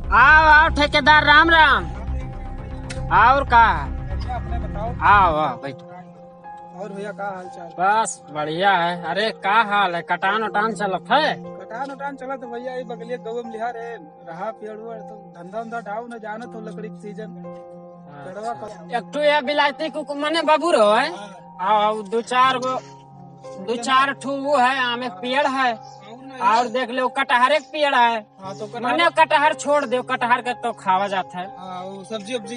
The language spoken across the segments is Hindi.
आओ आओ ठेकेदार राम राम। और का अपने बताओ। आओ आओ बैठो। और भैया का हाल चाल? बस बढ़िया है। अरे का हाल है? कटान उटान चलत है? कटान उटान चला तो भैया ये बगलिया गवम लिहा रे रहा पेड़ उड़ तो धंधा उंधा ढाव न जाना तो लकड़ी के सीजन पेड़वा का। एक ठो ये बिलायती को मने बाबू रो है। आओ दो चार ठू वो है आम एक पेड़ है और देख लो कटहर एक पेड़ है। हाँ तो मैंने कटहर छोड़ दो, कटहर के तो खावा जाता है। वो सब्जी उब्जी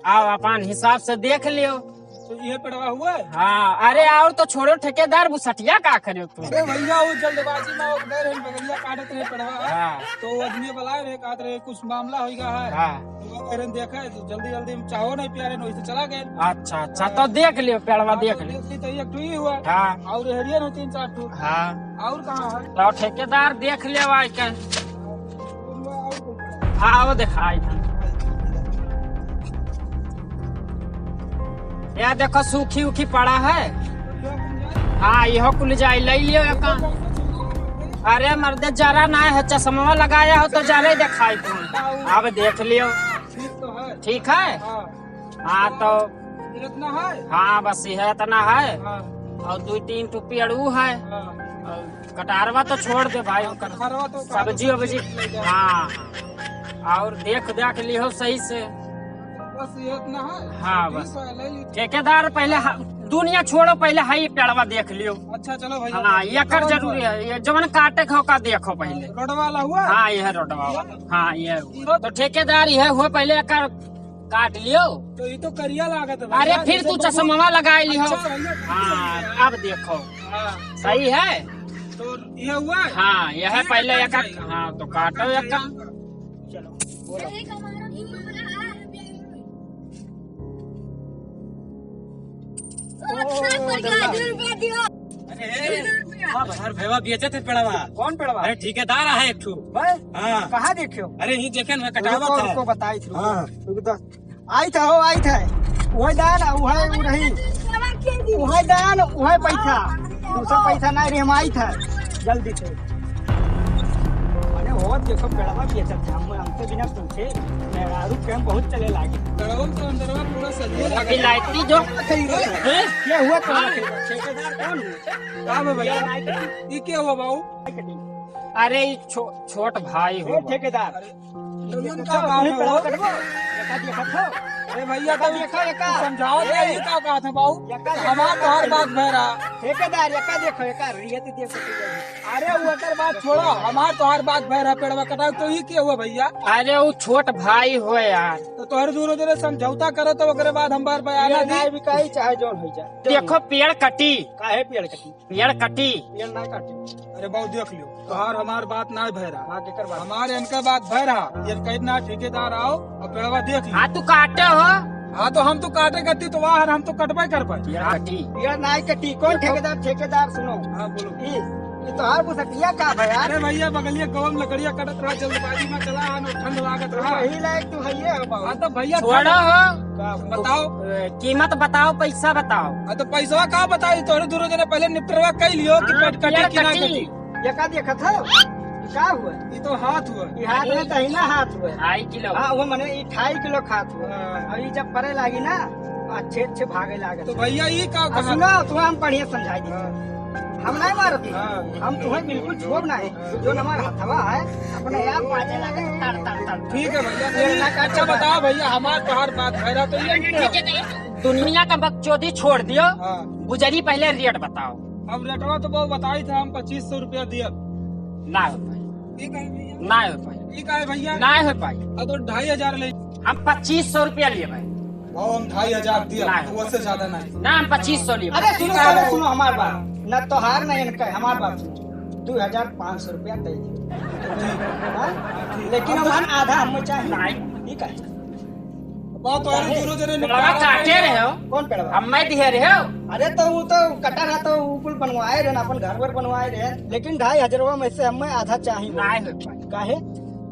आओ अपन हिसाब से देख लियो। तो ये पेड़वा हुआ है। हाँ अरे और तो छोड़ो ठेकेदार बुसटिया का करो तुम। अरे भैया वो जल्दबाजी में वो गए रहे बगलिया काटत रहे पेड़वा। हाँ तो आदमी बुलाए रहे काट रहे कुछ मामला हो गया है। हाँ तो वो कह रहे देखा है तो जल्दी जल्दी में चाहो नहीं प्यारे नहीं तो चला गए। अच्छा अच्छा तो देख लियो पेड़वा देख लियो। तो एक ठू ही हुआ हाँ और हरियर हो 3-4 ठू। हाँ और कहाँ है? तो ठेकेदार देख लियो आई के। हाँ वो दिखाई था। यह देखो सूखी उखी पड़ा है। हाँ यह कुल जाए ले लियो एक। अरे मर्दे जरा ना है, चश्मा लगाया हो तो जरा ही दिखाई तुम। अब देख लियो ठीक तो है। ठीक है। हाँ हाँ तो इतना है। हाँ बस यह इतना है हाँ और 2-3 टू पेड़ू है हाँ और कटारवा तो छोड़ दे भाई। खरवा तो सब्जी वब्जी हाँ और देख लियो सही से। बस ये इतना है। हाँ बस ले ली। ठेकेदार पहले दुनिया छोड़ो, पहले हाई पेड़वा देख लियो। अच्छा चलो भैया। हाँ ये कर जरूरी है। ये जवन काटे खो का देखो पहले। रोड वाला हुआ। हाँ यह रोडवा वाला। हाँ ये तो ठेकेदार यह हुआ पहले एक काट लियो। तो ये तो करिया लागत है। अरे फिर तू चश्मा लगाई लियो। अच्छा भैया। हाँ अब देखो हाँ सही है। तो ये हुआ है। हाँ यह पहले एक हाँ तो काटो एक। चलो हर भेवा बेचे थे पेड़वा। कौन पेड़वा? अरे ठेकेदार है एक ठू। हाँ कहाँ देखियो? अरे ही देखे ना कटावा रुको था। रुको बताई थी। हाँ। आई था हो आई था वही दान वही रही वही दान वही पैसा दूसरा पैसा नहीं रही हम आई था जल्दी से। अरे हो देखो पेड़वा बेचत थे हम हमसे बिना पूछे मेहरारू के हम बहुत चले लागे। पेड़वा तो अंदरवा पूरा सजा विलायती जो क्या हुआ ठेकेदार कौन है भैया? ये क्या हुआ बाबू? अरे ये छोट भाई हो ठेकेदार अरे भैया तो समझाओ ये क्या कहा था बाबू? हमारा तो हर बात बह रहा ठेकेदार यका देखो यका रियत देखो। अरे वो अगर बात छोड़ो हमारा तो हर बात बह रहा पेड़वा कटाओ तो ये क्या हुआ भैया? अरे वो छोट भाई हो यार। तो हर दूर दूर समझौता करो तो ओकरे बाद हम बार बयाना दी भी कही चाहे जो हो जाए। देखो पेड़ कटी, काहे पेड़ कटी? पेड़ कटी। पेड़ ना काटी। अरे बाबू देख लियो तोहार हमार बात ना भह रहा। हमारे इनका बात भह रहा ये कहना ठेकेदार आओ और पेड़वा देख लियो। हाँ तू काटे हो। हाँ तो हम तो काटे करती तो वहाँ हम तो कटवा कर पाए। पेड़ कटी। पेड़ ना कटी कौन ठेकेदार सुनो। हाँ बोलो। ये तो हर बुसटिया का भैया। अरे भैया बगलिया गवम लकड़िया कटत रहा जल्दबाजी में चला ठंड लागत रहा यही लायक तू है। हाँ तो भैया छोड़ो हो। बताओ कीमत बताओ, पैसा बताओ। हाँ तो पैसा का बताई थोड़ी दूर जने पहले निपटरवा कर लियो कि हाँ, कटी पेड़ कि ना कटी। कटी। ये का देखा था क्या हुआ? ये तो हाथ हुआ। ये हाथ में तहिना हाथ हुआ। 2.5 किलो। हाँ वो मैंने 2.5 किलो खात हुआ। और ये जब परे लागी ना अच्छे अच्छे भागे लागे। तो भैया ये का सुनो तुम्हें हम बढ़िया समझाई दी। हम नहीं मारती हम तुम्हें बिल्कुल छोड़ ना है जो हमारा हथवा है अपने आप बाजे लागे ताड़ ताड़ ताड़। ठीक है भैया। अच्छा बताओ भैया हमारा तो हर बात भैरा तो ये दुनिया का बकचोदी छोड़ दियो। हाँ। गुजरी पहले रेट बताओ। अब रेटवा तो बहुत बताई था हम 2500 रुपया दिया। ना हो पाई, ना हो पाई, ठीक है भैया। ना हो पाई। अब तो 2500 ले। हम 2500 रुपया लिए भाई। हम 2500 दिया उससे ज्यादा नहीं। ना हम 2500 लिए। अरे सुनो हमारी बात न तो हार नहीं इनका हमारी बात सुनो 2500 रुपया दे दिए। लेकिन हमारा आधा हमें चाहिए। ठीक है बहुत काटे रहे हो। कौन पेड़? अब मैं दिए रहे हो। अरे तो वो तो कटा रहा तो ऊपर बनवाए रहे अपन घर पर बनवाए रहे लेकिन 2500 में से हमें आधा चाहिए। ना हो पाई। काहे?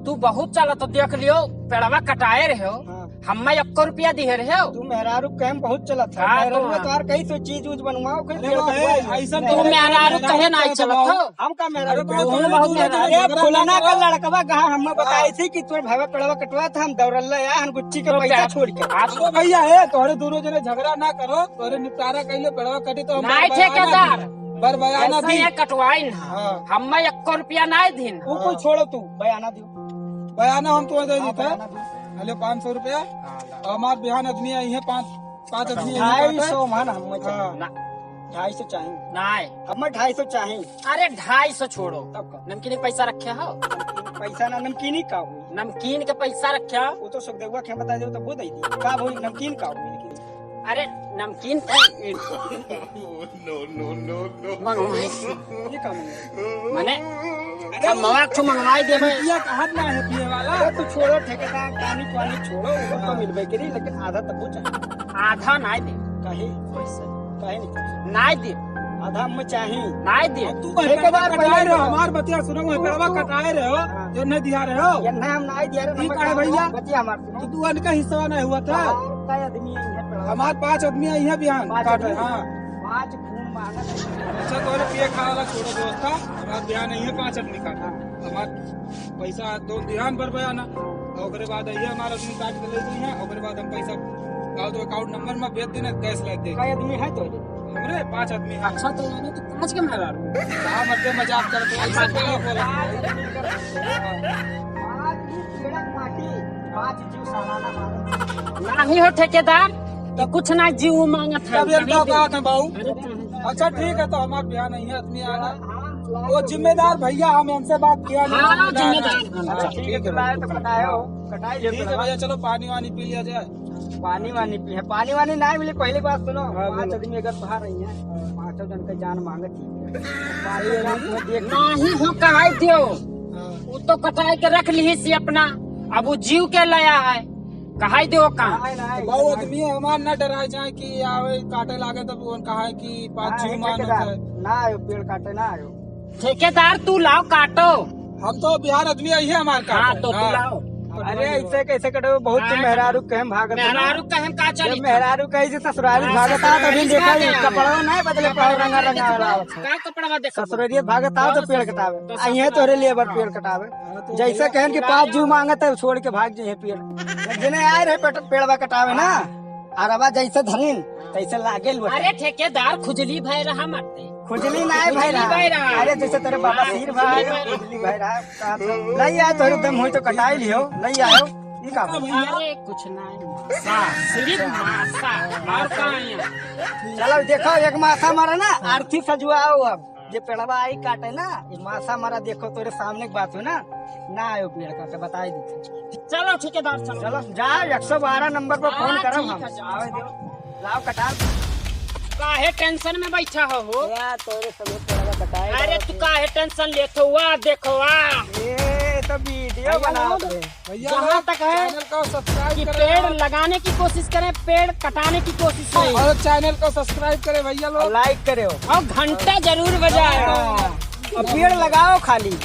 तू बहुत चला तो देख लियो पेड़वा कटाए रहे हो। हाँ। हम 1 रुपया दिए रहे हो। तू मेहरारू कैम बहुत चलत है। हाँ, मेहरारू तो तोहार कहीं से चीज उज बनवाओ फिर पेड़ अरे कटवाई। ऐसा तू मेहरारू कहे ना चलत हो। हम का मेहरारू अरे बहुत बहुत मेहरारू। अरे फुलाना का लड़कवा कहा हमें बताई थी कि तोर भाई पेड़वा कटवा था, हम दौड़ल या हम गुच्ची के पैसा छोड़ के। अरे भैया है तोहरे दोनों जने झगड़ा ना करो, तोहरे निपटारा कइले पेड़वा कटी तो हम नहीं ठेकेदार बर बयाना ऐसा दी। ये कटवाई ना हाँ। हम 1 रुपया नहीं दिन। तू कोई छोड़ो, तू बयाना दियो। बयाना हम तुम्हें दे देते बयाना दियो। हेलो 500 रुपया और हमार बिहान आदमी आई है, पाँच आदमी आई है। 250 मन हम हाँ। 250 चाहिए, नहीं हम 250 चाहिए। अरे 250 छोड़ो। तब का नमकीन के पैसा रखे हो। पैसा ना नमकीनी का हुई, नमकीन के पैसा रखे हो। वो तो सुखदेवा के बता दे तो वो दे दी का हुई नमकीन का हुई। अरे नमकीन मंगवाई ये का मंगे मने मवा को मंगवाई देबे। ये कहा ना है पिए वाला। अरे तू छोड़ो ठेकेदार, पानी पानी छोड़ो, वो तो मिलबे करी, लेकिन आधा तक हो चाहिए। आधा नहीं दे कहे पैसा कहे नहीं, नहीं दे आधा हम चाहिए। नहीं दे। तू ठेकेदार कटाए रहे हो, पहले हमार बतिया सुनो, पेड़वा कटाए रहे हो जो नहीं दिया रहे हो। ये ना हम नहीं दिया रे ठीक है भैया। बच्चे हमार तो सुनो, तू उनका हिस्सा नहीं हुआ था। का आदमी है हमार 5 आदमी आई है बिहान 5 काटे। आदमी? हाँ 5 खून मांगा नहीं। अच्छा तोरे पिए खा वाला छोड़ो व्यवस्था, हमार बिहान नहीं है 5 आदमी काटा। हमार पैसा दो बिहान भर बयाना और ओकरे बाद आई है हमारा आदमी काट के ले दी है। ओकरे बाद हम पैसा गाँव तो अकाउंट नंबर में भेज देना, गैस लाइट दे। का आदमी है तो हमरे 5 आदमी है। अच्छा तो यानी तो 5 के मारा कहाँ मत मजाक करते हो, ऐसा क्या बोला? 5 जीव सालाना मारो। नहीं हो ठेकेदार तो कुछ ना जीव मांगत है। तब एक बात कहा था बाबू। अरे कहाँ? अच्छा ठीक है, तो हमारे बिहान नहीं है आदमी आना। वो जिम्मेदार भैया, हम हमसे बात किया नहीं। हाँ, जिम्मेदार। अच्छा ठीक है कटाए तो कटाए कटाई ले ठीक है भैया, चलो पानी वानी पी लिया जाए। पानी वानी पी है, पानी वानी नहीं मिली। पहली बात सुनो, हाँ, 5 बोलो। आदमी अगर बाहर रही है, 5 जन का जान मांगत ही पानी वानी तुम्हें देख नहीं हो कहा दियो वो तो कटाई के रख ली सी अपना। अब वो जीव के लाया है कहा दो कहाँ। नहीं, नहीं, बहुत आदमी हमार न डराए जाए कि आवे काटे लागे, तब वो कहा है कि 5 जीव मारना ठेकेदार, है। ना आयो पेड़ काटे ना आयो। ठेकेदार तू लाओ काटो। हम तो बिहार आदमी आई है हमारे हाँ काटे। तो तू लाओ। अरे ऐसे कैसे कटो, बहुत तुम मेहरारू कहे भागत हो ना। मेहरारू कहे का चली जब मेहरारू कहे से ससुराली भागत आ तभी देखा कपड़ा नहीं बदले पाओ रंगा रंगा वाला का कपड़ा देखो। ससुराली भागत आओ तो पेड़ कटावे आई है तोरे लिए बर पेड़ कटावे। जैसे कहन कि 5 जीव मांगत है छोड़ के भाग जाए पेड़। जिन्हें आए रहे पेड़वा कटावे ना, अरबा जैसे धरीन तैसे लागे। अरे ठेकेदार खुजली भय रहा मरते। खुजली नहीं भाई रहा। अरे जैसे तेरे बाबा सिर भाई खुजली भाई रहा। नहीं आए तो दम हुई तो कटाई लियो, नहीं आयो ई का अरे कुछ नहीं सिर्फ मासा और कहाँ है? चलो देखो, एक माथा मारा ना आरती सजुआओ। अब जे पेड़वा आई काटे ना, ये माथा मारा देखो तोरे सामने की बात हो ना, ना आयो पेड़ काटे बताई दी। चलो ठेकेदार चलो। चलो जाओ 112 नंबर पर फोन हाँ, करो ठीक हम। है, जाओ। आवे दो, लाओ कटा। काहे टेंशन में बैठा हो? या तोरे सब पेड़वा कटाए। अरे तू काहे टेंशन लेते हुआ देखो ये तो वीडियो बनाओ रे। भैया जहाँ तक है चैनल को कि सब्सक्राइब पेड़ करें लगाने की कोशिश करें, पेड़ कटाने की कोशिश नहीं। और चैनल को सब्सक्राइब करें भैया लोग। लाइक करे हो और घंटा जरूर बजाए। और पेड़ लगाओ खाली।